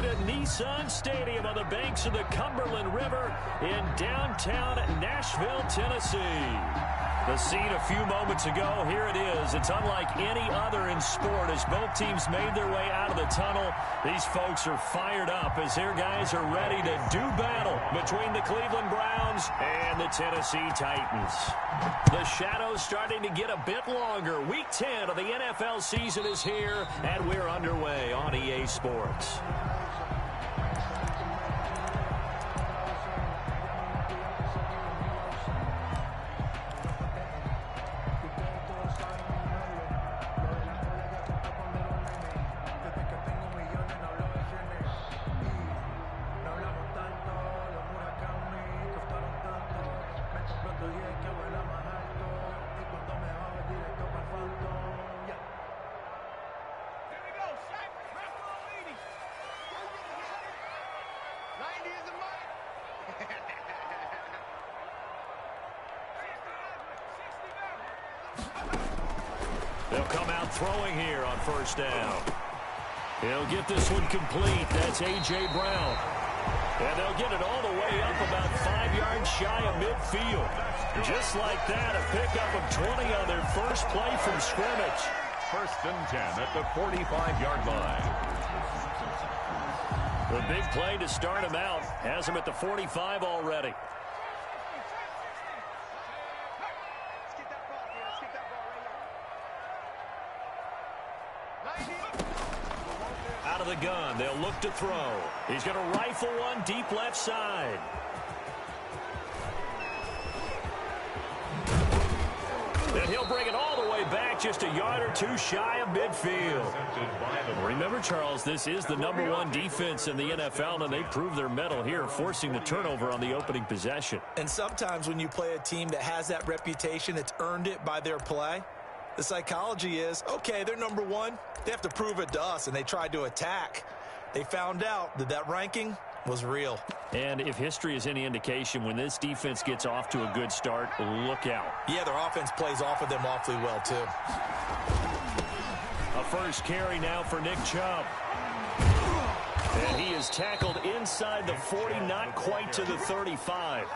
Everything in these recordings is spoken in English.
to Nissan Stadium on the banks of the Cumberland River in downtown Nashville, Tennessee. The scene a few moments ago, here it is. It's unlike any other in sport as both teams made their way out of the tunnel. These folks are fired up as their guys are ready to do battle between the Cleveland Browns and the Tennessee Titans. The shadow's starting to get a bit longer. Week 10 of the NFL season is here, and we're underway on EA Sports. They'll come out throwing here on first down. He'll get this one complete. That's A.J. Brown. And they'll get it all the way up about 5 yards shy of midfield. Just like that, a pickup of 20 on their first play from scrimmage. 1st and 10 at the 45-yard line. The big play to start him out has him at the 45 already. Out of the gun, they'll look to throw. He's going to rifle one deep left side. And he'll bring it all the way back just a yard or two shy of midfield. Remember, Charles, this is the #1 defense in the NFL, and they prove their mettle here, forcing the turnover on the opening possession. And sometimes when you play a team that has that reputation, it's earned it by their play. The psychology is, okay, they're #1. They have to prove it to us, and they tried to attack. They found out that that ranking was real. And if history is any indication, when this defense gets off to a good start, look out. Yeah, their offense plays off of them awfully well, too. A first carry now for Nick Chubb. And he is tackled inside the 40, not quite to the 35.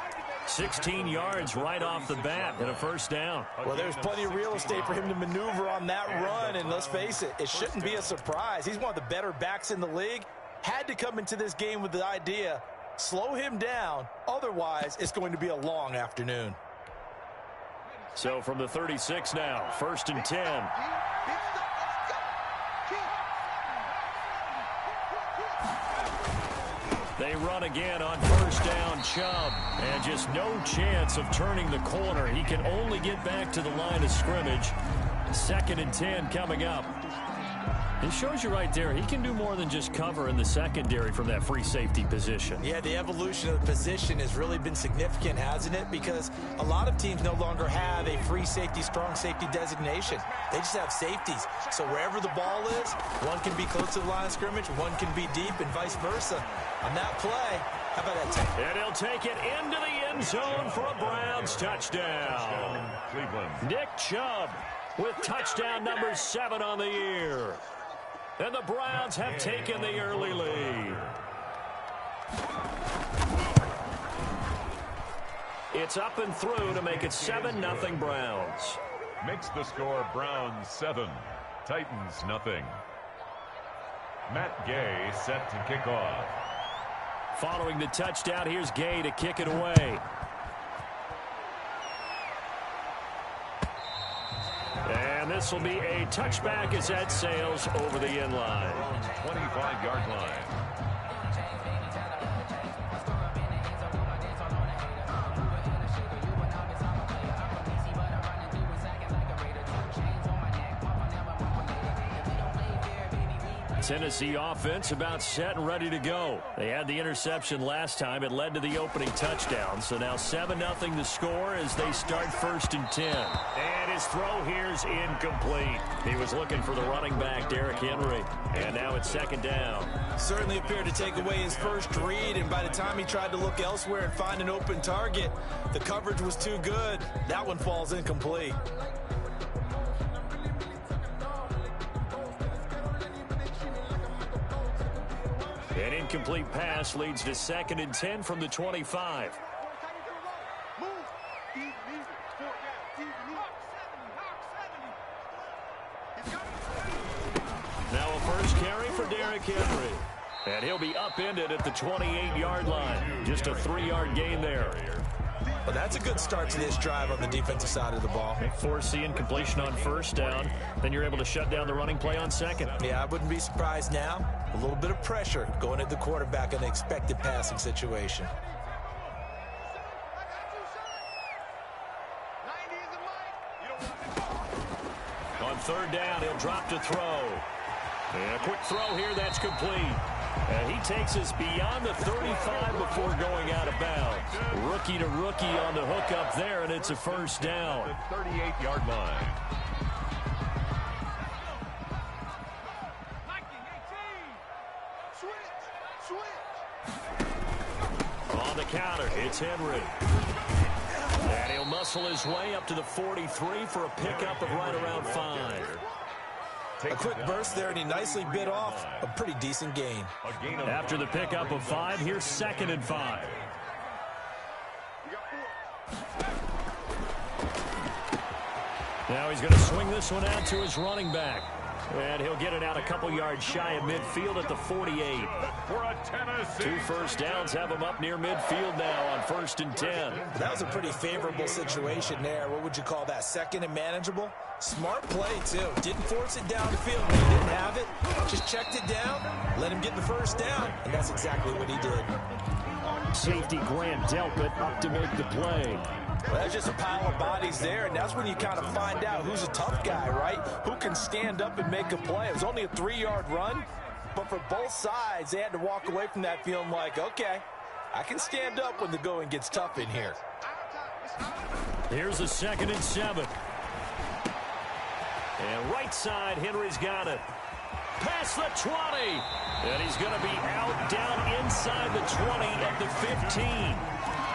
16 yards right off the bat and a first down. Well, there's plenty of real estate for him to maneuver on that run, and let's face it, it shouldn't be a surprise. He's one of the better backs in the league. Had to come into this game with the idea, slow him down, otherwise it's going to be a long afternoon. So from the 36 now, 1st and 10. They run again on first down, Chubb. And just no chance of turning the corner. He can only get back to the line of scrimmage. 2nd and 10 coming up. It shows you right there, he can do more than just cover in the secondary from that free safety position. Yeah, the evolution of the position has really been significant, hasn't it? Because a lot of teams no longer have a free safety, strong safety designation. They just have safeties. So wherever the ball is, one can be close to the line of scrimmage, one can be deep, and vice versa. On that play, how about that take? And he'll take it into the end zone for a Browns touchdown. Cleveland. Nick Chubb with touchdown number 7 on the year. And the Browns have taken the early lead. It's up and through to make it 7-0 Browns. Makes the score Browns 7, Titans nothing. Matt Gay set to kick off. Following the touchdown, here's Gay to kick it away. And this will be a touchback as that sails over the end line. 25-yard line. Tennessee offense about set and ready to go. They had the interception last time. It led to the opening touchdown. So now 7-0 the score as they start 1st and 10. And his throw here's incomplete. He was looking for the running back, Derrick Henry. And now it's 2nd down. Certainly appeared to take away his first read, and by the time he tried to look elsewhere and find an open target, the coverage was too good. That one falls incomplete. An incomplete pass leads to 2nd and 10 from the 25. Now a first carry for Derrick Henry. And he'll be upended at the 28-yard line. Just a 3-yard gain there. Well, that's a good start to this drive on the defensive side of the ball. Foreseeing completion on first down. Then you're able to shut down the running play on second. Yeah, I wouldn't be surprised now. A little bit of pressure going at the quarterback in an expected passing situation. On 3rd down, he'll drop to throw. And a quick throw here, that's complete. And he takes us beyond the 35 before going out of bounds. Rookie to rookie on the hook up there, and it's a first down. The 38-yard line. On the counter, it's Henry. And he'll muscle his way up to the 43 for a pickup of right around 5. A quick burst there, and he nicely bit off a pretty decent gain. After the pickup of 5, here's 2nd and 5. Now he's going to swing this one out to his running back. And he'll get it out a couple yards shy of midfield at the 48. For a Tennessee 2 first downs have him up near midfield now on 1st and 10. That was a pretty favorable situation there. What would you call that? 2nd and manageable? Smart play, too. Didn't force it downfield when he didn't have it. Just checked it down, let him get the first down, and that's exactly what he did. Safety Grant Delpit up to make the play. Well, that's just a pile of bodies there, and that's when you kind of find out who's a tough guy, right? Who can stand up and make a play. It was only a 3-yard run, but for both sides, they had to walk away from that feeling like, okay, I can stand up when the going gets tough in here. Here's a 2nd and 7. And right side, Henry's got it. Past the 20. And he's going to be out down inside the 20 at the 15.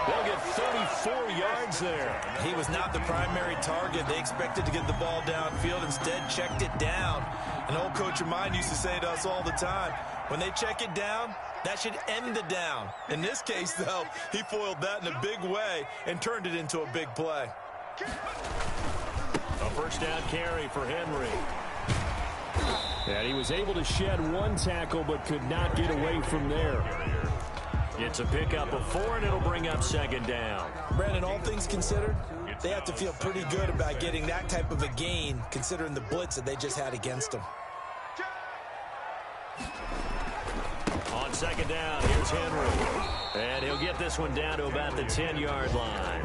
They'll get 34 yards there. He was not the primary target. They expected to get the ball downfield. Instead, checked it down. An old coach of mine used to say to us all the time, when they check it down, that should end the down. In this case, though, he foiled that in a big way and turned it into a big play. A first down carry for Henry. And he was able to shed 1 tackle but could not get away from there. It's a pickup of 4, and it'll bring up 2nd down. Brandon, all things considered, they have to feel pretty good about getting that type of a gain, considering the blitz that they just had against them. On 2nd down, here's Henry. And he'll get this one down to about the 10-yard line.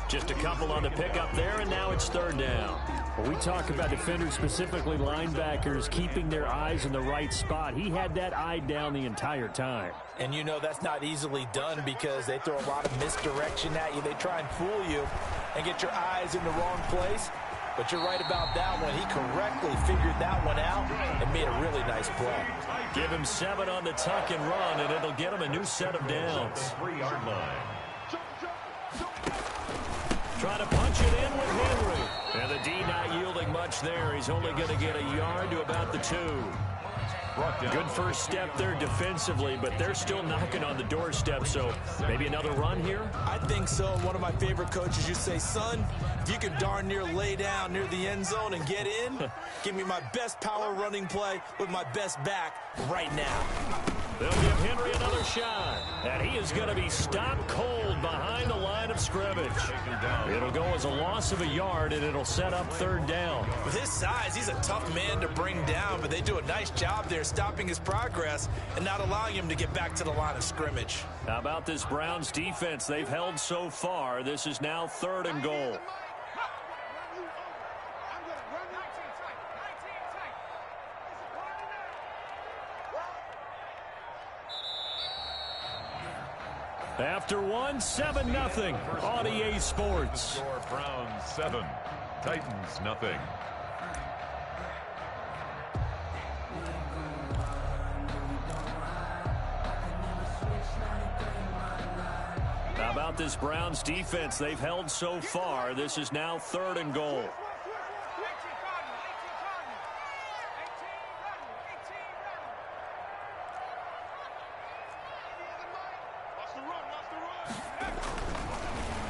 Just a couple on the pickup there, and now it's 3rd down. When we talk about defenders, specifically linebackers, keeping their eyes in the right spot, he had that eye down the entire time. And you know that's not easily done because they throw a lot of misdirection at you. They try and fool you and get your eyes in the wrong place. But you're right about that one. He correctly figured that one out and made a really nice play. Give him 7 on the tuck and run, and it'll get him a new set of downs. 3-yard line. Trying to punch it in with Henry. And the D not yielding much there. He's only going to get a yard to about the 2. Good first step there defensively, but they're still knocking on the doorstep, so maybe another run here? I think so. One of my favorite coaches used to say, son, if you can darn near lay down near the end zone and get in, give me my best power running play with my best back right now. They'll give Henry another shot, and he is going to be stopped cold behind the line of scrimmage. It'll go as a loss of a yard, and it'll set up 3rd down. With his size, he's a tough man to bring down, but they do a nice job there stopping his progress and not allowing him to get back to the line of scrimmage. How about this Browns defense they've held so far? This is now 3rd and goal. After 1, 7-0 on EA Sports. Browns 7, Titans nothing. How about this Browns defense they've held so far? This is now 3rd and goal.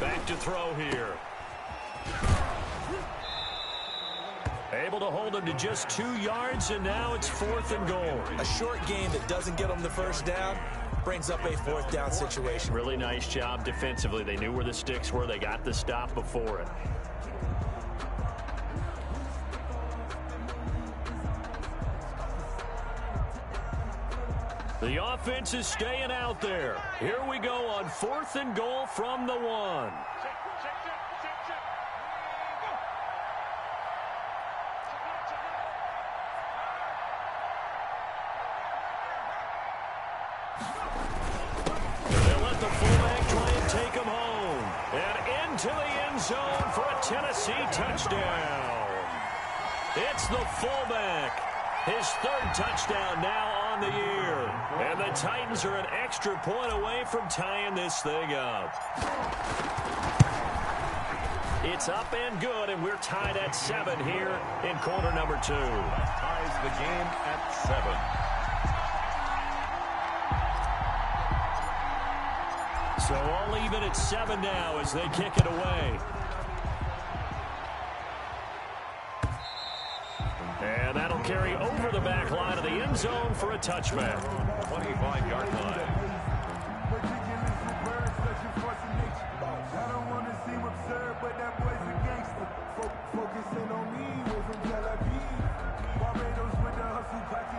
Back to throw here. Able to hold him to just 2 yards, and now it's 4th and goal. A short game that doesn't get them the first down brings up a 4th down situation. Really nice job defensively. They knew where the sticks were. They got the stop before it. The offense is staying out there. Here we go on 4th and goal from the 1. They'll let the fullback try and take him home. And into the end zone for a Tennessee touchdown. It's the fullback. His 3rd touchdown now on the year. And the Titans are an extra point away from tying this thing up. It's up and good, and we're tied at 7 here in quarter number 2. Ties the game at 7. So all even at 7 now as they kick it away. And that'll carry over the back line of the end zone for a touchback. 25-yard line.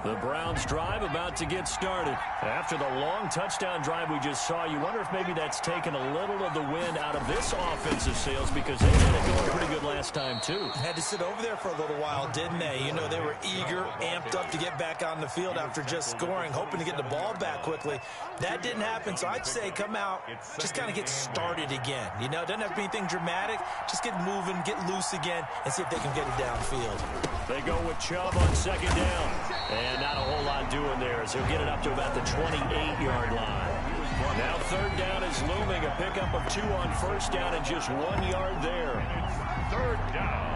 The Browns drive about to get started. After the long touchdown drive we just saw, you wonder if maybe that's taken a little of the wind out of this offensive sails, because they had it going pretty good last time too. Had to sit over there for a little while, didn't they? You know, they were eager, amped up to get back on the field after just scoring, hoping to get the ball back quickly. That didn't happen, so I'd say come out, just kind of get started again. You know, it doesn't have to be anything dramatic. Just get moving, get loose again, and see if they can get it downfield. They go with Chubb on 2nd down. And not a whole lot doing there as he'll get it up to about the 28-yard line. Now 3rd down is looming. A pickup of 2 on 1st down and just 1 yard there. 3rd down.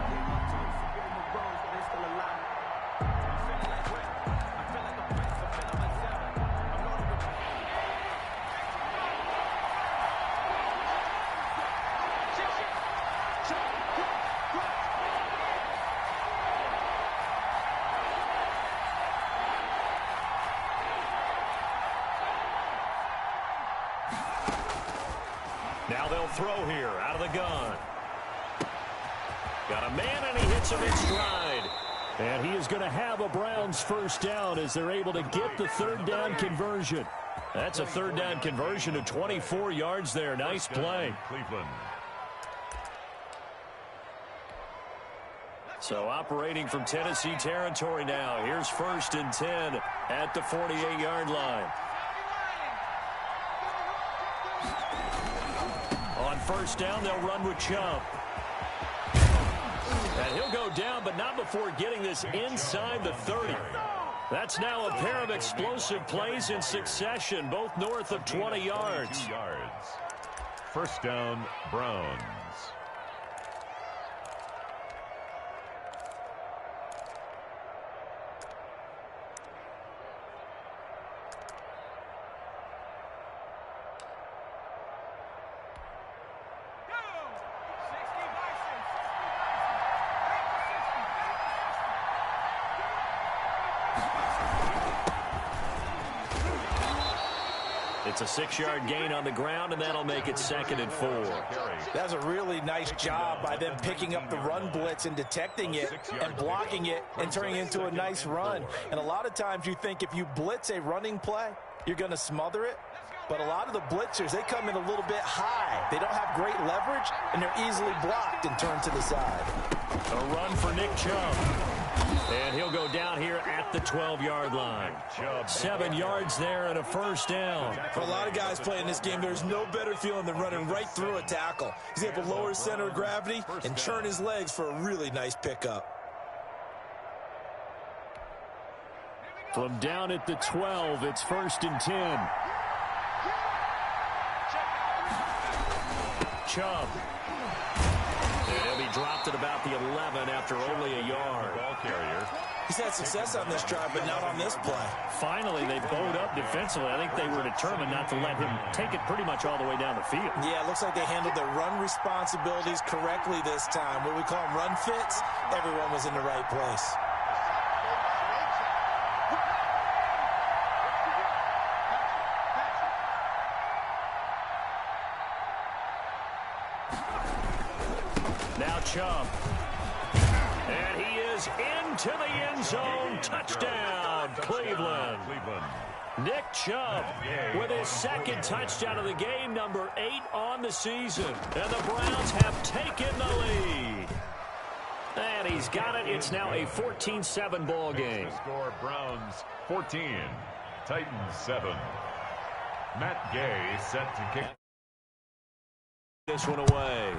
Now they'll throw here out of the gun. Got a man, and he hits him in stride. And he is going to have a Browns 1st down as they're able to get the 3rd down conversion. That's a 3rd down conversion of 24 yards there. Nice play. Cleveland. So operating from Tennessee territory now. Here's 1st and 10 at the 48-yard line. On 1st down, they'll run with Chubb. And he'll go down, but not before getting this inside the 30. That's now a pair of explosive plays in succession, both north of 20 yards. 1st down, Browns. It's a 6-yard gain on the ground, and that'll make it 2nd and 4. That's a really nice job by them picking up the run blitz and detecting it and blocking it and turning it into a nice run. And a lot of times you think if you blitz a running play, you're going to smother it. But a lot of the blitzers, they come in a little bit high. They don't have great leverage, and they're easily blocked and turned to the side. A run for Nick Chubb. And he'll go down here at the 12-yard line. 7 yards there and a 1st down. For a lot of guys playing this game, there's no better feeling than running right through a tackle. He's able to lower his center of gravity and churn his legs for a really nice pickup. From down at the 12, it's 1st and 10. Chubb. And he'll be dropped at about the 11 after only a yard. Ball carrier. He's had success on this drive, but not on this play. Finally, they bowed up defensively. I think they were determined not to let him take it pretty much all the way down the field. Yeah, it looks like they handled their run responsibilities correctly this time. What we call them run fits, everyone was in the right place. Now Chubb. And he is into the end zone. Touchdown, Cleveland. Nick Chubb with his second touchdown of the game, number 8 on the season. And the Browns have taken the lead. And he's got it. It's now a 14-7 ball game. Score Browns 14, Titans 7. Matt Gay set to kick this one away.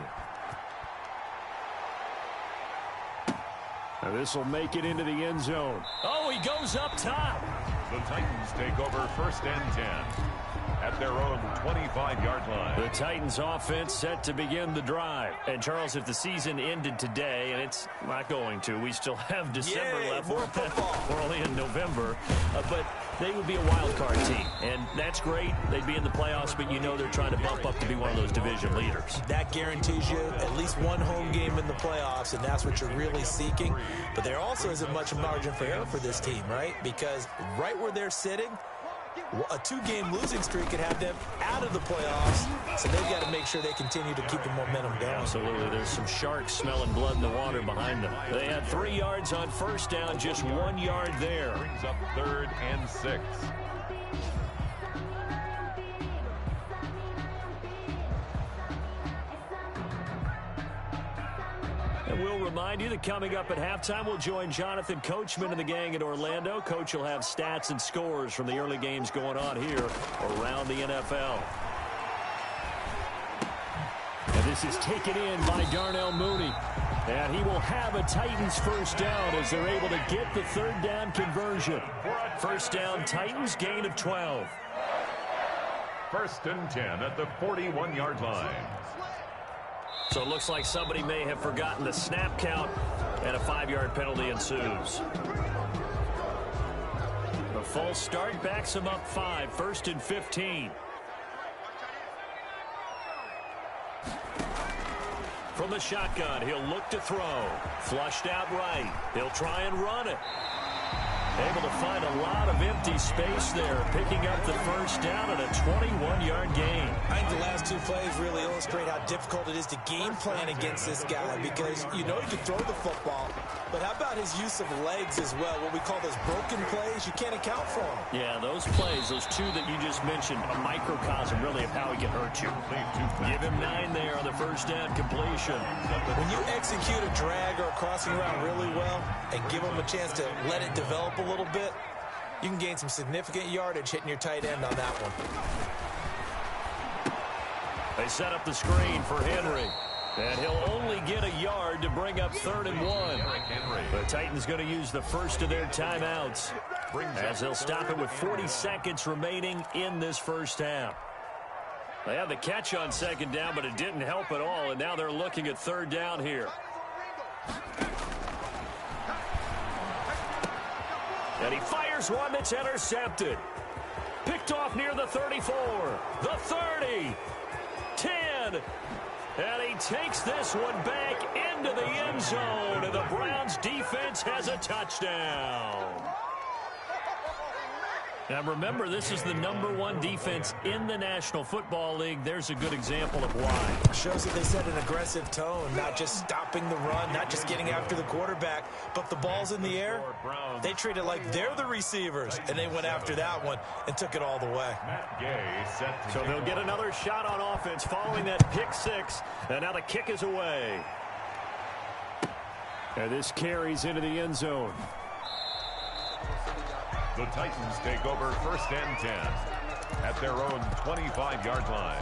Now this will make it into the end zone. Oh, he goes up top. The Titans take over 1st and 10 at their own 25-yard line. The Titans offense set to begin the drive. And Charles, if the season ended today, and it's not going to, we still have December left. We're only in November, but they would be a wild card team, and that's great. They'd be in the playoffs, but you know they're trying to bump up to be one of those division leaders. That guarantees you at least one home game in the playoffs, and that's what you're really seeking. But there also isn't much margin for error for this team, right? Because right where they're sitting, a 2-game losing streak could have them out of the playoffs, so they've got to make sure they continue to keep the momentum going. Absolutely. There's some sharks smelling blood in the water behind them. They had 3 yards on first down, just 1 yard there. Brings up 3rd and 6. And we'll remind you that coming up at halftime, we'll join Jonathan Coachman and the gang at Orlando. Coach will have stats and scores from the early games going on here around the NFL. And this is taken in by Darnell Mooney. And he will have a Titans first down as they're able to get the 3rd down conversion. First down, Titans, gain of 12. 1st and 10 at the 41-yard line. So it looks like somebody may have forgotten the snap count, and a 5-yard penalty ensues. The false start backs him up 5, 1st and 15. From the shotgun, he'll look to throw. Flushed out right. He'll try and run it. Able to find a lot of empty space there, picking up the first down and a 21-yard gain. I think the last 2 plays really illustrate how difficult it is to game plan against this guy, because you know he can throw the football, but how about his use of legs as well? What we call those broken plays, you can't account for them. Yeah, those plays, those 2 that you just mentioned, a microcosm really of how he can hurt you. Give him 9 there on the first down completion. When you execute a drag or a crossing route really well and give him a chance to let it develop a little bit, you can gain some significant yardage hitting your tight end on that one. They set up the screen for Henry, and he'll only get a yard to bring up 3rd and 1. The Titans going to use the first of their timeouts as they'll stop it with 40 seconds remaining in this first half. They had the catch on 2nd down, but it didn't help at all, and now they're looking at 3rd down here. And he fires one that's intercepted. Picked off near the 34, the 30, 10. And he takes this one back into the end zone. And the Browns defense has a touchdown. Now remember, this is the #1 defense in the National Football League. There's a good example of why. Shows that they set an aggressive tone, not just stopping the run, not just getting after the quarterback, but the ball's in the air. They treat it like they're the receivers, and they went after that one and took it all the way. So they'll get another shot on offense following that pick 6, and now the kick is away. And this carries into the end zone. The Titans take over 1st and 10 at their own 25-yard line.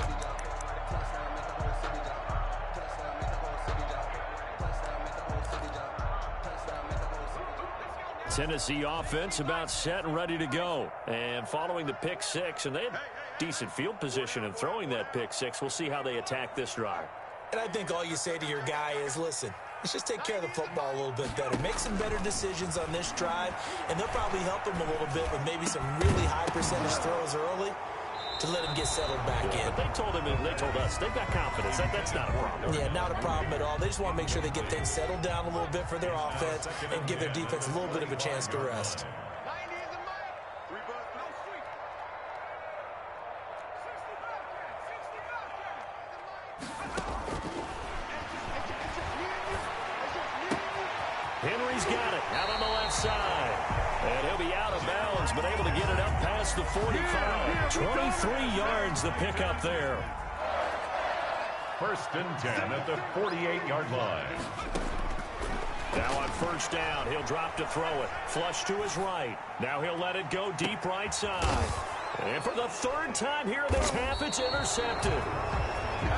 Tennessee offense about set and ready to go. And following the pick 6, and they had decent field position in throwing that pick 6. We'll see how they attack this drive. And I think all you say to your guy is, listen, let's just take care of the football a little bit better. Make some better decisions on this drive, and they'll probably help him a little bit with maybe some really high percentage throws early to let him get settled back in. But they told us they've got confidence. That's not a problem. Yeah, not a problem at all. They just want to make sure they get things settled down a little bit for their offense and give their defense a little bit of a chance to rest. Henry's got it out on the left side. And he'll be out of bounds, but able to get it up past the 45. 23 yards the pickup there. 1st and 10 at the 48-yard line. Now on 1st down, he'll drop to throw it. Flush to his right. Now he'll let it go deep right side. And for the 3rd time here in this half, it's intercepted.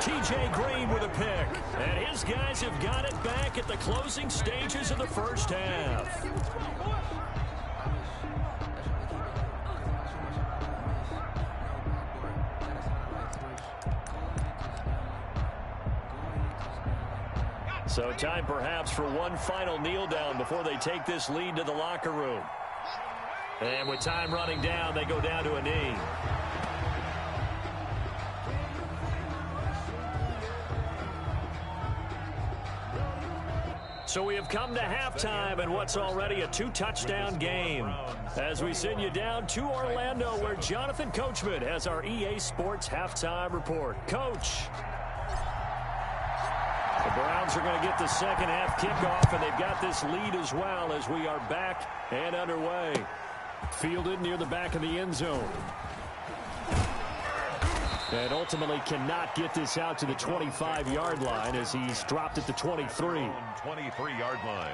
T.J. Green with a pick. And his guys have got it back at the closing stages of the 1st half. So time perhaps for one final kneel down before they take this lead to the locker room. And with time running down, they go down to a knee. So we have come to halftime in what's already a 2-touchdown game. As we send you down to Orlando, where Jonathan Coachman has our EA Sports halftime report. Coach. The Browns are going to get the 2nd half kickoff, and they've got this lead as well as we are back and underway. Fielded near the back of the end zone. And ultimately cannot get this out to the 25-yard line as he's dropped at the 23. 23-yard line.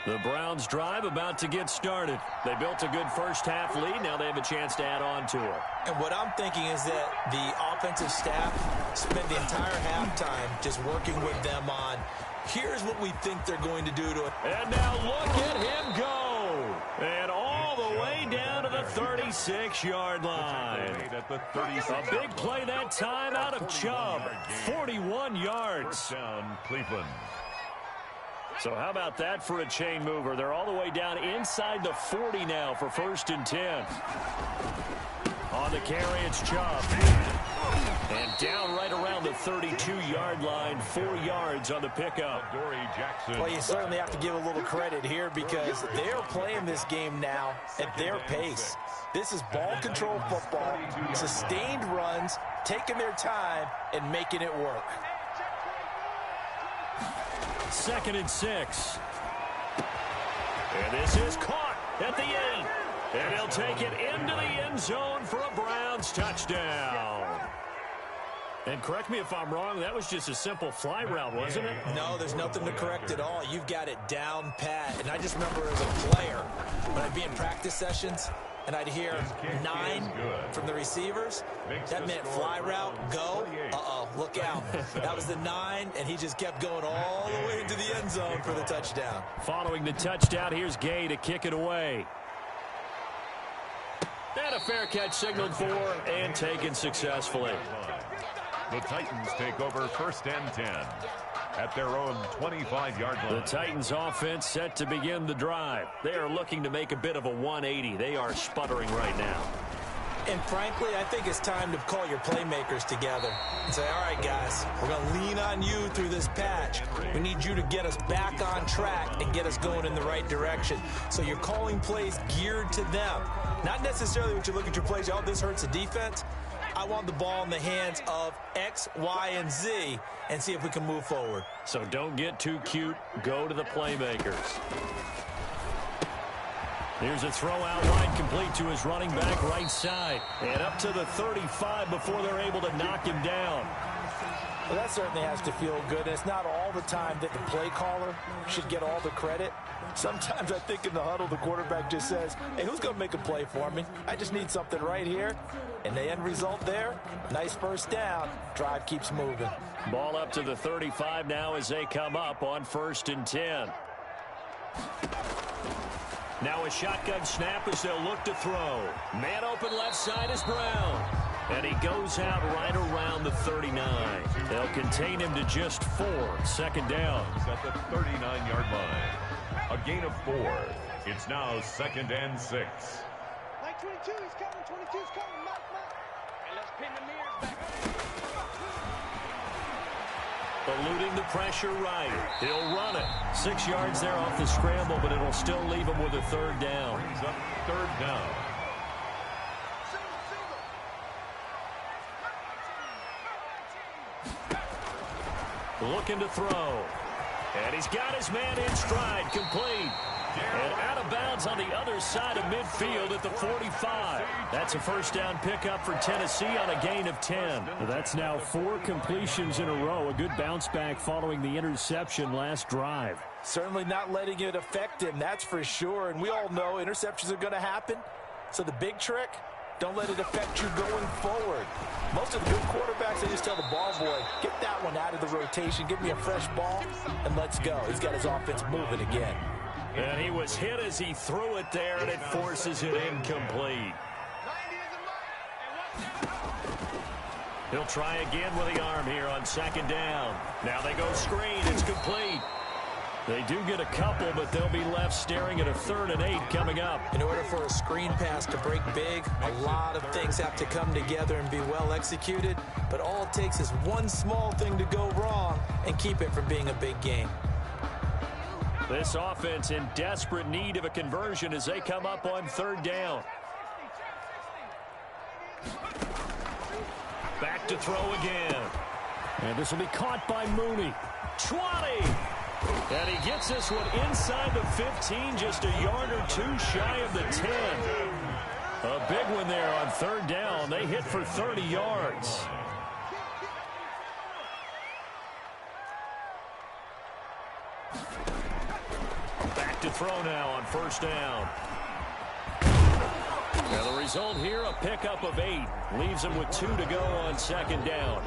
The Browns drive about to get started. They built a good 1st half lead. Now they have a chance to add on to it. And what I'm thinking is that the offensive staff spent the entire halftime just working with them on, here's what we think they're going to do to it. And now look at him go. And all the way down to the 36-yard line. A big play that time out of Chubb. 41 yards. 1st down, Cleveland. So how about that for a chain mover? They're all the way down inside the 40 now for 1st and 10. On the carry, it's Chubb. And down right around the 32-yard line, 4 yards on the pickup. Well, you certainly have to give a little credit here because they're playing this game now at their pace. This is ball control football, sustained runs, taking their time, and making it work. 2nd and 6. And this is caught at the 8. And he'll take it into the end zone for a Browns touchdown. And correct me if I'm wrong, that was just a simple fly route, wasn't it? No, there's nothing to correct at all. You've got it down pat. And I just remember as a player, when I'd be in practice sessions, and I'd hear 9 from the receivers. That meant fly route, go. Uh-oh, look out. That was the 9, and he just kept going all the way into the end zone for the touchdown. Following the touchdown, here's Gay to kick it away. And a fair catch signaled for and taken successfully. The Titans take over 1st and 10 at their own 25-yard line. The Titans offense set to begin the drive. They are looking to make a bit of a 180. They are sputtering right now. And frankly, I think it's time to call your playmakers together and say, all right, guys, we're going to lean on you through this patch. We need you to get us back on track and get us going in the right direction. So you're calling plays geared to them. Not necessarily what you look at your plays, oh, this hurts the defense. I want the ball in the hands of X, Y, and Z and see if we can move forward. So don't get too cute. Go to the playmakers. Here's a throw out wide, complete to his running back right side. And up to the 35 before they're able to knock him down. Well, that certainly has to feel good. And it's not all the time that the play caller should get all the credit. Sometimes I think in the huddle, the quarterback just says, hey, who's going to make a play for me? I just need something right here. And the end result there, nice 1st down. Drive keeps moving. Ball up to the 35 now as they come up on 1st and 10. Now a shotgun snap as they'll look to throw. Man open left side is Brown. And he goes out right around the 39. They'll contain him to just 4. Second down. He's at the 39-yard line. A gain of 4. It's now 2nd and 6. Like 22, he's coming. 22's coming. Mark. And let's pin the mirrors back. Eluding the pressure right. He'll run it. 6 yards there off the scramble, but it'll still leave him with a 3rd down. Brings up 3rd down. Looking to throw. And he's got his man in stride, complete. And out of bounds on the other side of midfield at the 45. That's a 1st down pickup for Tennessee on a gain of 10. That's now 4 completions in a row. A good bounce back following the interception last drive. Certainly not letting it affect him, that's for sure. And we all know interceptions are going to happen. So the big trick, don't let it affect you going forward. Most of the good quarterbacks, they just tell the ball boy, get that one out of the rotation, give me a fresh ball, and let's go. He's got his offense moving again. And he was hit as he threw it there, and it forces it incomplete. He'll try again with the arm here on 2nd down. Now they go screen. It's complete. They do get a couple, but they'll be left staring at a 3rd and 8 coming up. In order for a screen pass to break big, a lot of things have to come together and be well executed. But all it takes is one small thing to go wrong and keep it from being a big game. This offense in desperate need of a conversion as they come up on 3rd down. Back to throw again. And this will be caught by Mooney. 20. And he gets this one inside the 15, just a yard or 2 shy of the 10. A big one there on 3rd down. They hit for 30 yards. Back to throw now on 1st down. Now the result here, a pickup of 8. Leaves him with 2 to go on 2nd down.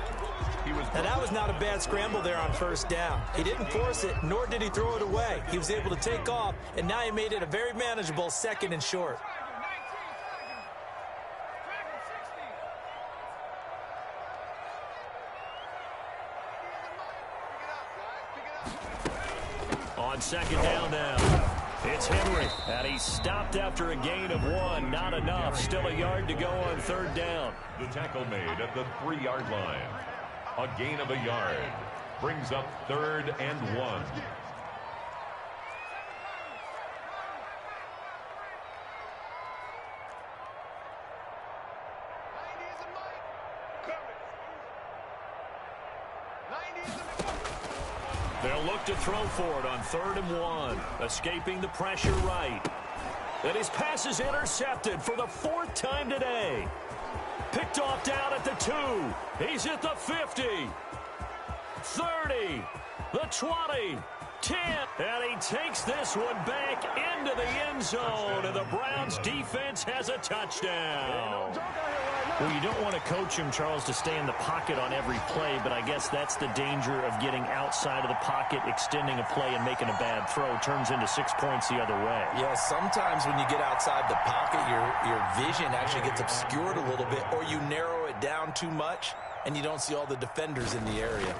Now that was not a bad scramble there on 1st down. He didn't force it, nor did he throw it away. He was able to take off, and now he made it a very manageable 2nd and short. On 2nd down now. It's Henry, and he's stopped after a gain of 1. Not enough. Still a yard to go on 3rd down. The tackle made at the 3-yard line. A gain of a yard. Brings up 3rd and 1. They'll look to throw for it on 3rd and 1. Escaping the pressure right. And his pass is intercepted for the 4th time today. Picked off down at the 2. He's at the 50. 30. The 20. 10. And he takes this one back into the end zone. And the Browns defense has a touchdown. Well, you don't want to coach him, Charles, to stay in the pocket on every play, but I guess that's the danger of getting outside of the pocket, extending a play, and making a bad throw. Turns into 6 points the other way. Yeah, sometimes when you get outside the pocket, your vision actually gets obscured a little bit, or you narrow it down too much, and you don't see all the defenders in the area.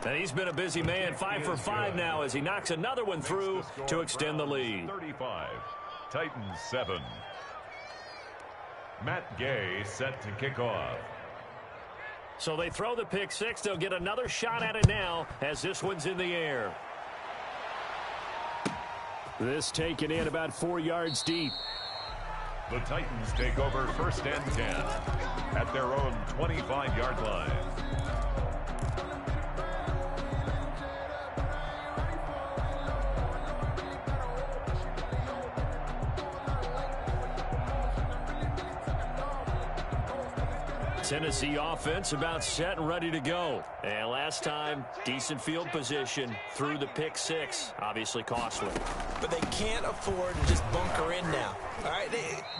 And he's been a busy man, 5 for 5 now as he knocks another one through to extend the lead. 35, Titans 7. Matt Gay set to kick off. So they throw the pick 6. They'll get another shot at it now as this one's in the air. This taken in about 4 yards deep. The Titans take over 1st and 10 at their own 25-yard line. Tennessee offense about set and ready to go. And last time, decent field position through the pick six. Obviously costly. But they can't afford to just bunker in now. All right,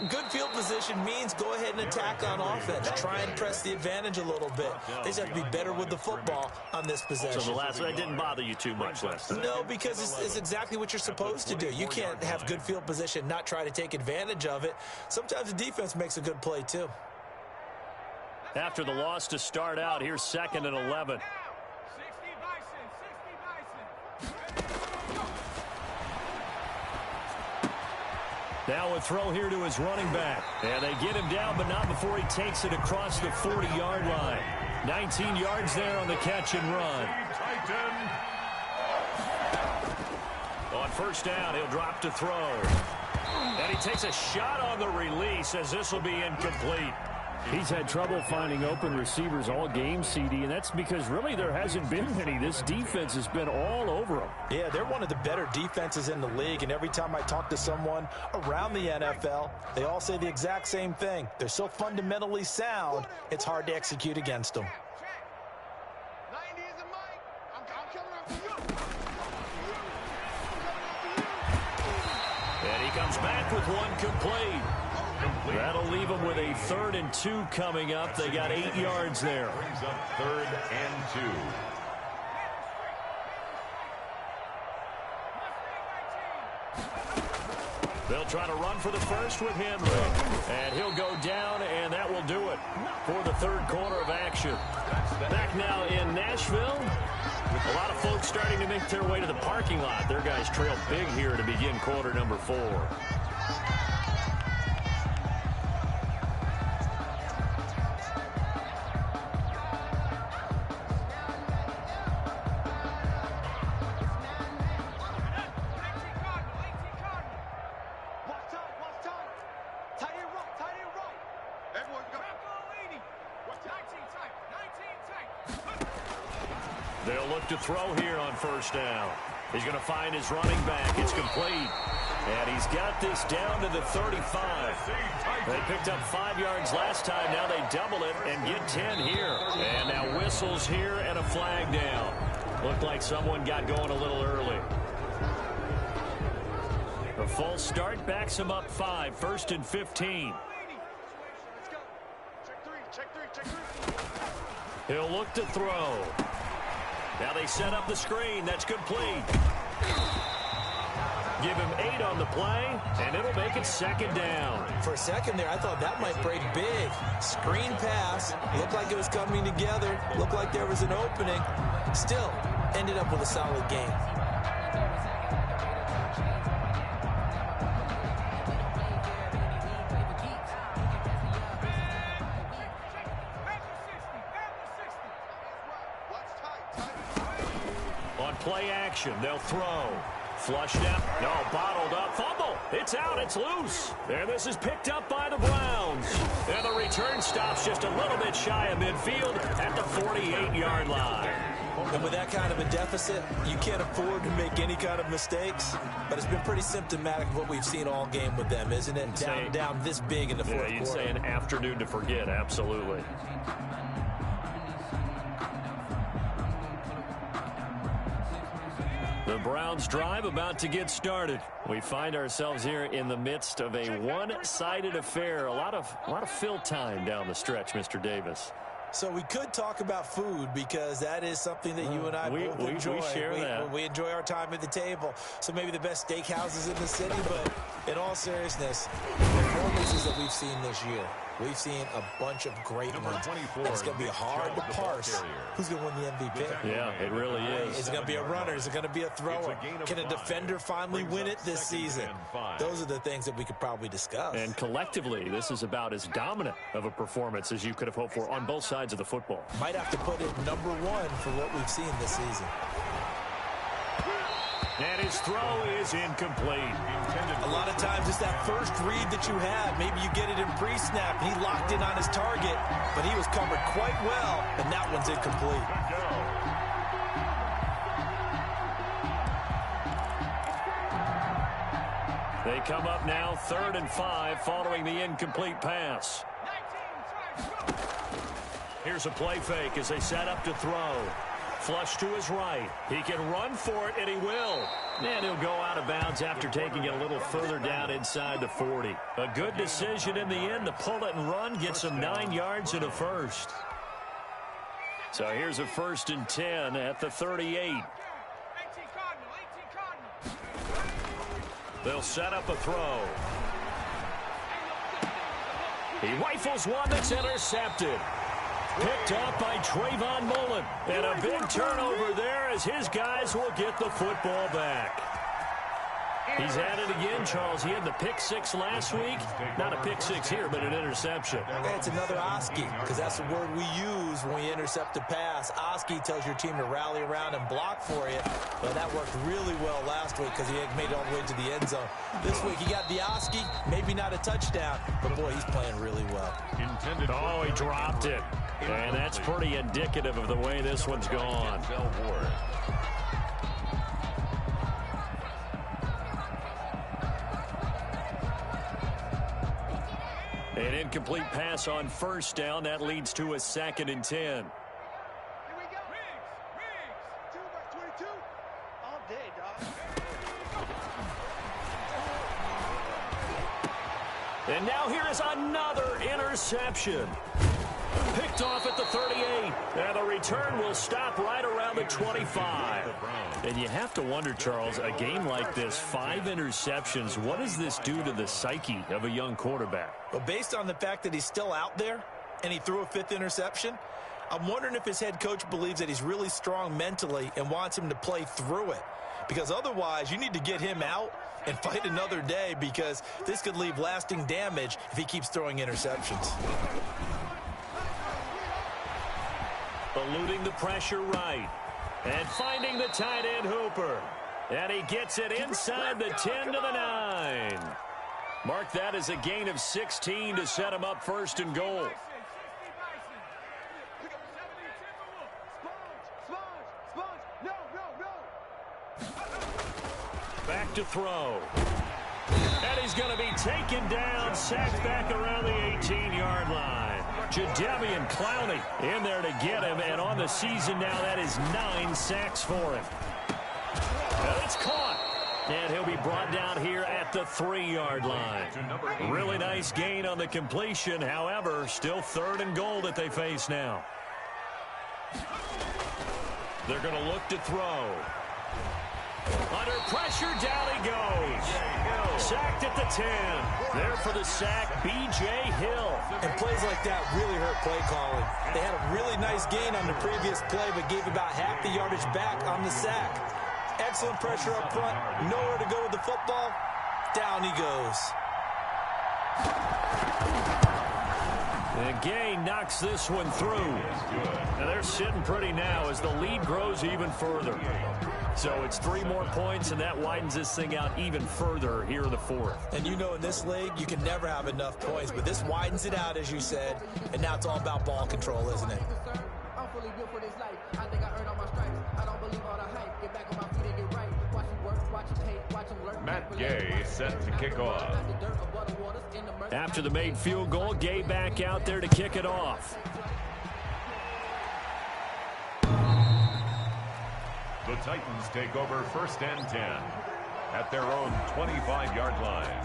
good field position means go ahead and attack on offense. Try and press the advantage a little bit. They just have to be better with the football on this possession. So that didn't bother you too much last time? No, because it's exactly what you're supposed to do. You can't have good field position, not try to take advantage of it. Sometimes the defense makes a good play, too. After the loss to start out, here's 2nd and 11. Now a throw here to his running back. And they get him down, but not before he takes it across the 40-yard line. 19 yards there on the catch and run. On first down, he'll drop to throw. And he takes a shot on the release as this will be incomplete. He's had trouble finding open receivers all game, CD, and that's because really there hasn't been many. This defense has been all over them. Yeah, they're one of the better defenses in the league, and every time I talk to someone around the NFL, they all say the exact same thing. They're so fundamentally sound, it's hard to execute against them. 90 is a mic. I'm coming after you. And he comes back with one complete. That'll leave them with a 3rd and 2 coming up. They got 8 yards there. Brings up 3rd and 2. They'll try to run for the first with Henry. And he'll go down, and that will do it for the 3rd quarter of action. Back now in Nashville. A lot of folks starting to make their way to the parking lot. Their guys trail big here to begin quarter number 4. They'll look to throw here on first down. He's going to find his running back. It's complete. And he's got this down to the 35. They picked up 5 yards last time. Now they double it and get 10 here. And now whistles here and a flag down. Looked like someone got going a little early. A false start backs him up 5. 1st and 15. Let's go. Check three. He'll look to throw. Now they set up the screen. That's complete. Give him 8 on the play, and it'll make it 2nd down. For a second there, I thought that might break big. Screen pass. Looked like it was coming together. Looked like there was an opening. Still, ended up with a solid game. On play action, they'll throw. Flushed out. No, bottled up. Fumble. It's out. It's loose. And this is picked up by the Browns. And the return stops just a little bit shy of midfield at the 48-yard line. And with that kind of a deficit, you can't afford to make any kind of mistakes. But it's been pretty symptomatic of what we've seen all game with them, isn't it? Down this big in the fourth quarter. You'd say an afternoon to forget. Absolutely. The Browns drive about to get started. We find ourselves here in the midst of a one-sided affair. A lot of fill time down the stretch, Mr. Davis. So we could talk about food because that is something that you and I both enjoy. We share that. We enjoy our time at the table. So maybe the best steakhouses in the city, but in all seriousness, the performances that we've seen this year, we've seen a bunch of great ones. It's going to be hard to parse who's going to win the MVP. Yeah, it really is. Is it going to be a runner? Is it going to be a thrower? Can a defender finally win it this season? Those are the things that we could probably discuss. And collectively, this is about as dominant of a performance as you could have hoped for on both sides of the football. Might have to put it #1 for what we've seen this season. And his throw is incomplete. A lot of times it's that first read that you have. Maybe you get it in pre-snap. He locked in on his target, but he was covered quite well, and that one's incomplete. They come up now 3rd and 5 following the incomplete pass. Here's a play fake as they set up to throw. Flush to his right. He can run for it, and he will. And he'll go out of bounds after taking it a little further down inside the 40. A good decision in the end to pull it and run, get some 9 yards and a first. So here's a 1st and 10 at the 38. They'll set up a throw. He rifles one that's intercepted. Picked off by Trayvon Mullen. And a big turnover there as his guys will get the football back. He's at it again, Charles. He had the pick 6 last week. Not a pick 6 here, but an interception. Hey, it's another Oski, because that's the word we use when we intercept a pass. Oski tells your team to rally around and block for you. Well, that worked really well last week because he made it all the way to the end zone. This week, he got the Oski, maybe not a touchdown, but boy, he's playing really well. Oh, he dropped it. And that's pretty indicative of the way this one's gone. An incomplete pass on 1st down. That leads to a 2nd and 10. Here we go. Riggs. 2 by 22. All day, dog. And now here is another interception. Picked off at the 38. And the return will stop right around the 25. And you have to wonder, Charles, a game like this, 5 interceptions, what does this do to the psyche of a young quarterback? But based on the fact that he's still out there and he threw a 5th interception, I'm wondering if his head coach believes that he's really strong mentally and wants him to play through it. Because otherwise, you need to get him out and fight another day, because this could leave lasting damage if he keeps throwing interceptions. Eluding the pressure right. And finding the tight end Hooper. And he gets it inside the 10 to the 9. Mark that as a gain of 16 to set him up 1st and goal. Back to throw. And he's going to be taken down, sacked back around the 18-yard line. Jadeveon Clowney in there to get him, and on the season now, that is 9 sacks for him. And it's caught. And he'll be brought down here at the 3-yard line. Really nice gain on the completion. However, still 3rd and goal that they face now. They're going to look to throw. Under pressure, down he goes. Sacked at the 10. There for the sack, B.J. Hill. And plays like that really hurt play calling. They had a really nice gain on the previous play, but gave about half the yardage back on the sack. Excellent pressure up front. Nowhere to go with the football. Down he goes. And Gay knocks this one through. Now they're sitting pretty now as the lead grows even further. So it's 3 more points, and that widens this thing out even further here in the 4th. And you know, in this league, you can never have enough points, but this widens it out, as you said, and now it's all about ball control, isn't it? I'm fully built for this life. I think I earned all my stripes. I don't believe all the hype. Get back on my feet and get right. Watch him work, watch him hate, watch him learn. Matt Gay set to kick off. After the made field goal, Gay back out there to kick it off. The Titans take over 1st and 10 at their own 25-yard line.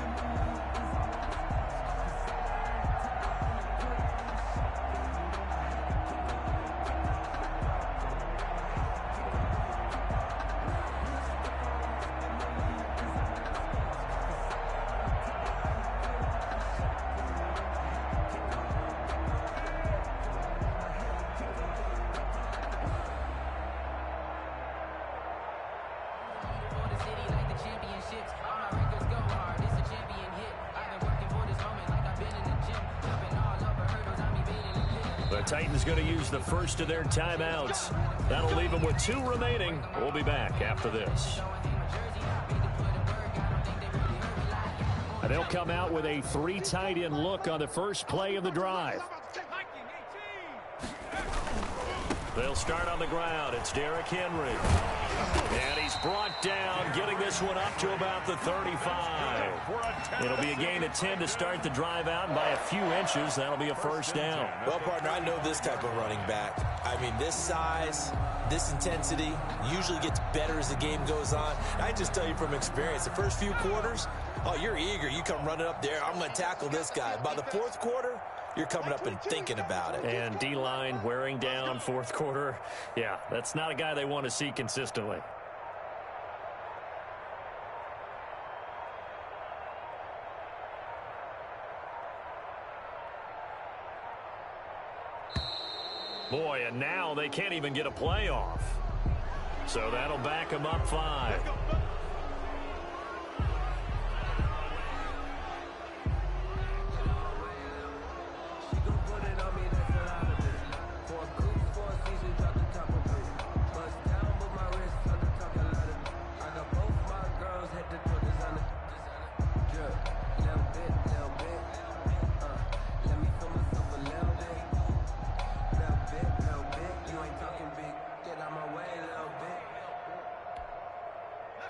Titans going to use the first of their timeouts. That'll leave them with 2 remaining. We'll be back after this. And they'll come out with a 3 tight end look on the first play of the drive. They'll start on the ground. It's Derrick Henry. And he's brought down, getting this one up to about the 35. It'll be a gain of 10 to start the drive out, and by a few inches, that'll be a first down. Well, partner, I know this type of running back. I mean, this size, this intensity usually gets better as the game goes on. I just tell you from experience, the first few quarters, oh, you're eager. You come running up there, I'm going to tackle this guy. By the fourth quarter, you're coming up and thinking about it. And D-line wearing down fourth quarter. Yeah, that's not a guy they want to see consistently. Boy, and now they can't even get a play off. So that'll back them up 5.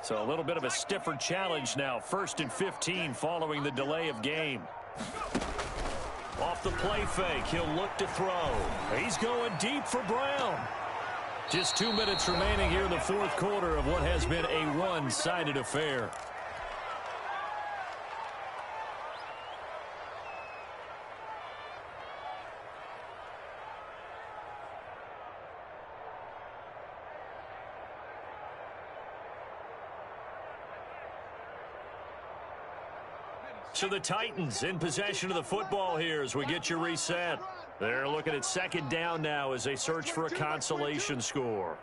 So a little bit of a stiffer challenge now. 1st and 15 following the delay of game. Off the play fake, he'll look to throw. He's going deep for Brown. Just 2 minutes remaining here in the fourth quarter of what has been a one-sided affair. So the Titans in possession of the football here as we get you reset. They're looking at second down now as they search for a consolation score.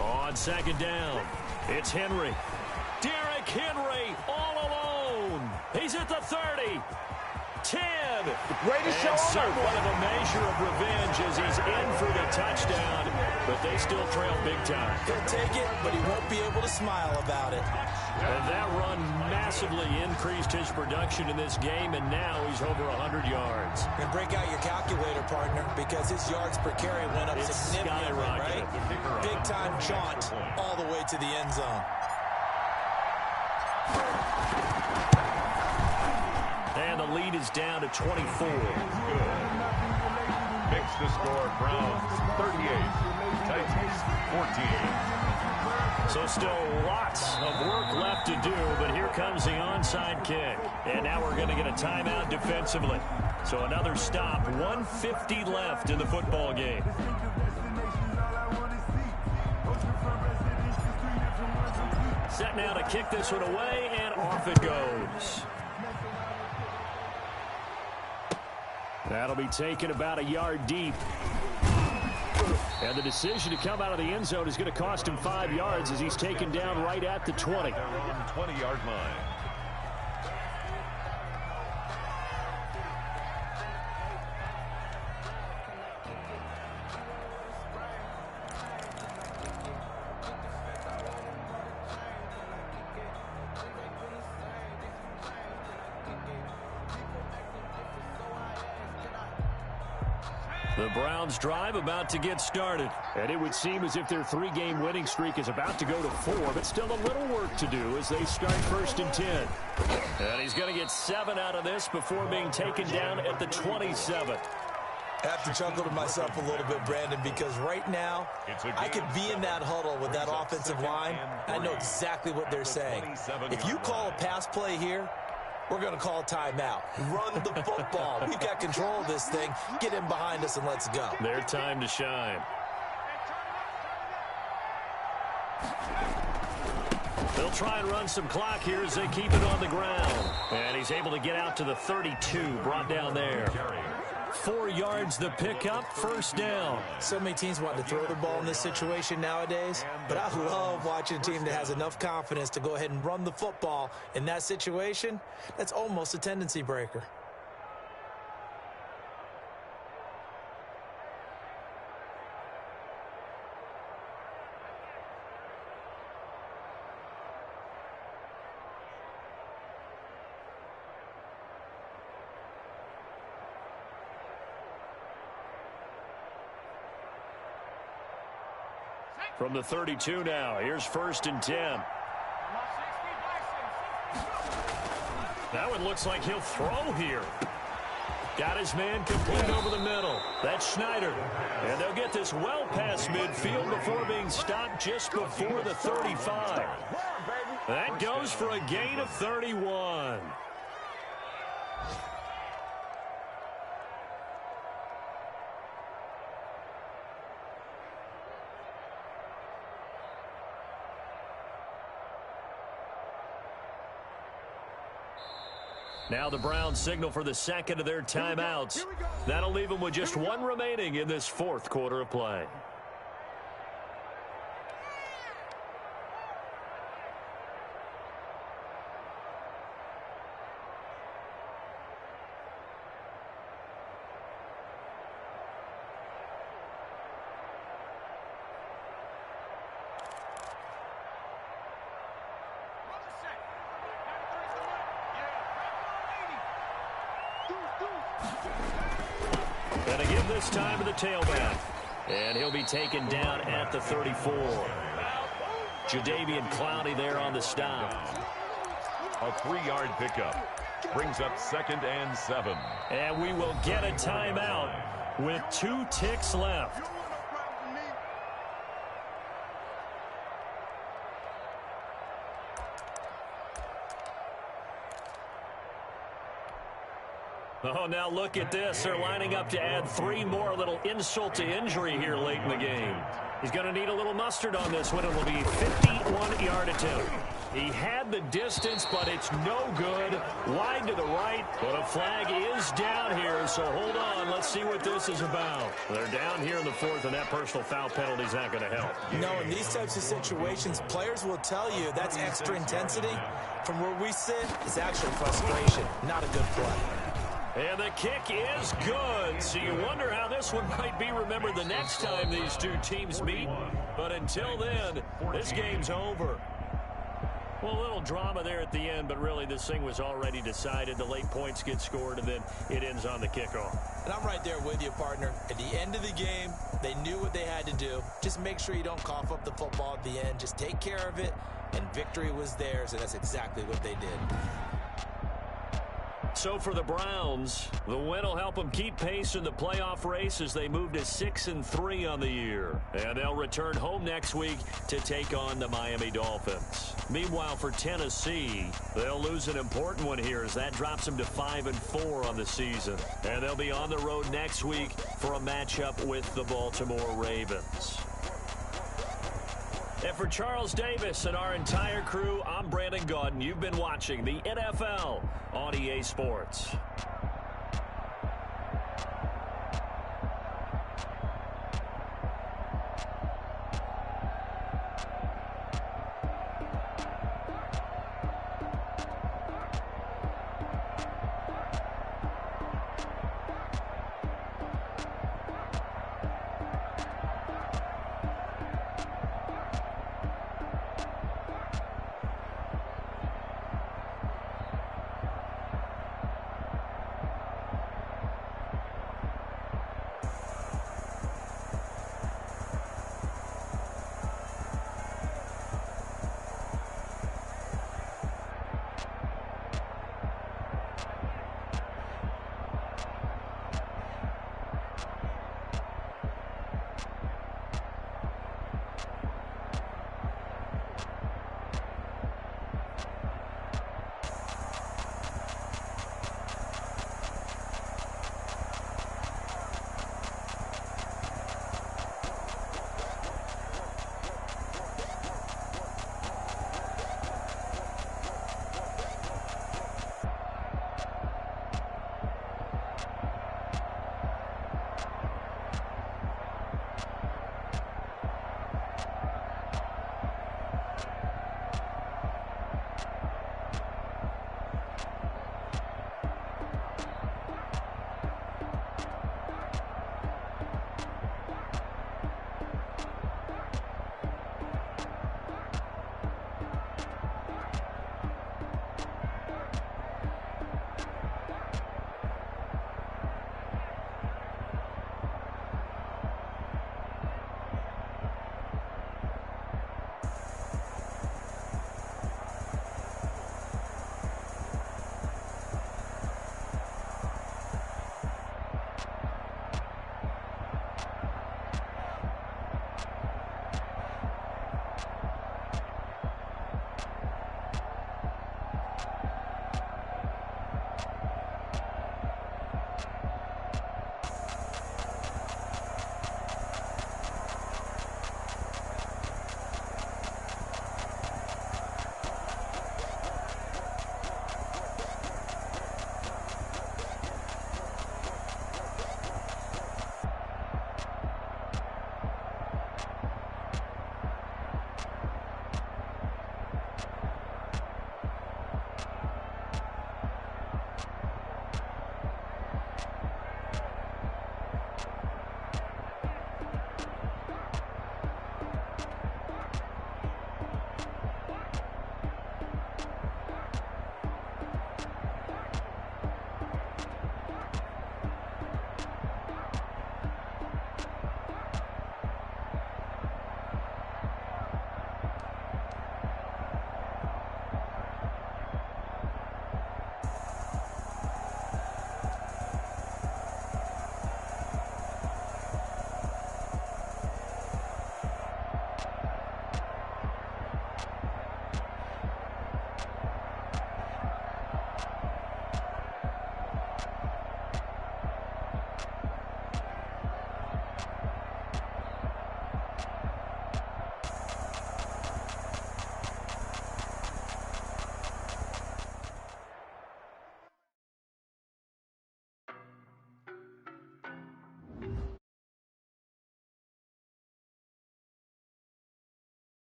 On second down, it's Henry. Derrick Henry all alone. He's at the 30. 10. Greatest show and on somewhat of a measure of revenge as he's in for the touchdown, but they still trail big time. He'll take it, but he won't be able to smile about it. And that run massively increased his production in this game, and now he's over 100 yards. And break out your calculator, partner, because his yards per carry went up significantly, right? Big-time jaunt all the way to the end zone. And the lead is down to 24. Good. Makes the score Browns 38, Titans 14. So still lots of work left to do, but here comes the onside kick. And now we're going to get a timeout defensively. So another stop, 1:50 left in the football game. Set now to kick this one away, and off it goes. That'll be taken about a yard deep. And the decision to come out of the end zone is going to cost him 5 yards as he's taken down right at the 20. They're on the 20-yard line. The Browns drive about to get started. And it would seem as if their 3-game winning streak is about to go to 4, but still a little work to do as they start 1st and 10. And he's going to get 7 out of this before being taken down at the 27. I have to chuckle to myself a little bit, Brandon, because right now I could be in that huddle with that offensive line. I know exactly what they're saying. If you call a pass play here, we're going to call a timeout. Run the football. We've got control of this thing. Get in behind us and let's go. Their time to shine. They'll try and run some clock here as they keep it on the ground. And he's able to get out to the 32, brought down there. 4 yards the pickup, 1st down. So many teams want to throw the ball in this situation nowadays, but I love watching a team that has enough confidence to go ahead and run the football in that situation. That's almost a tendency breaker. From the 32 now, here's 1st and 10. That one looks like he'll throw here. Got his man complete over the middle. That's Schneider. And they'll get this well past midfield before being stopped just before the 35. That goes for a gain of 31. Now the Browns signal for the second of their timeouts. That'll leave them with just one remaining in this 4th quarter of play. Gonna give this time to the tailback. And he'll be taken down at the 34. Jadeveon Clowney there on the stop. A 3-yard pickup. Brings up 2nd and 7. And we will get a timeout with 2 ticks left. Oh, now look at this. They're lining up to add 3 more. A little insult to injury here late in the game. He's going to need a little mustard on this one. It will be a 51-yard attempt. He had the distance, but it's no good. Wide to the right, but a flag is down here, so hold on. Let's see what this is about. They're down here in the 4th, and that personal foul penalty is not going to help. No, in these types of situations, players will tell you that's extra intensity. From where we sit, it's actually frustration, not a good play. And the kick is good. So you wonder how this one might be remembered the next time these two teams meet. But until then, this game's over. Well, a little drama there at the end, but really this thing was already decided. The late points get scored, and then it ends on the kickoff. And I'm right there with you, partner. At the end of the game, they knew what they had to do. Just make sure you don't cough up the football at the end. Just take care of it, and victory was theirs, and that's exactly what they did. So for the Browns, the win will help them keep pace in the playoff race as they move to 6-3 on the year. And they'll return home next week to take on the Miami Dolphins. Meanwhile, for Tennessee, they'll lose an important one here as that drops them to 5-4 on the season. And they'll be on the road next week for a matchup with the Baltimore Ravens. And for Charles Davis and our entire crew, I'm Brandon Gaudin. You've been watching the NFL on EA Sports.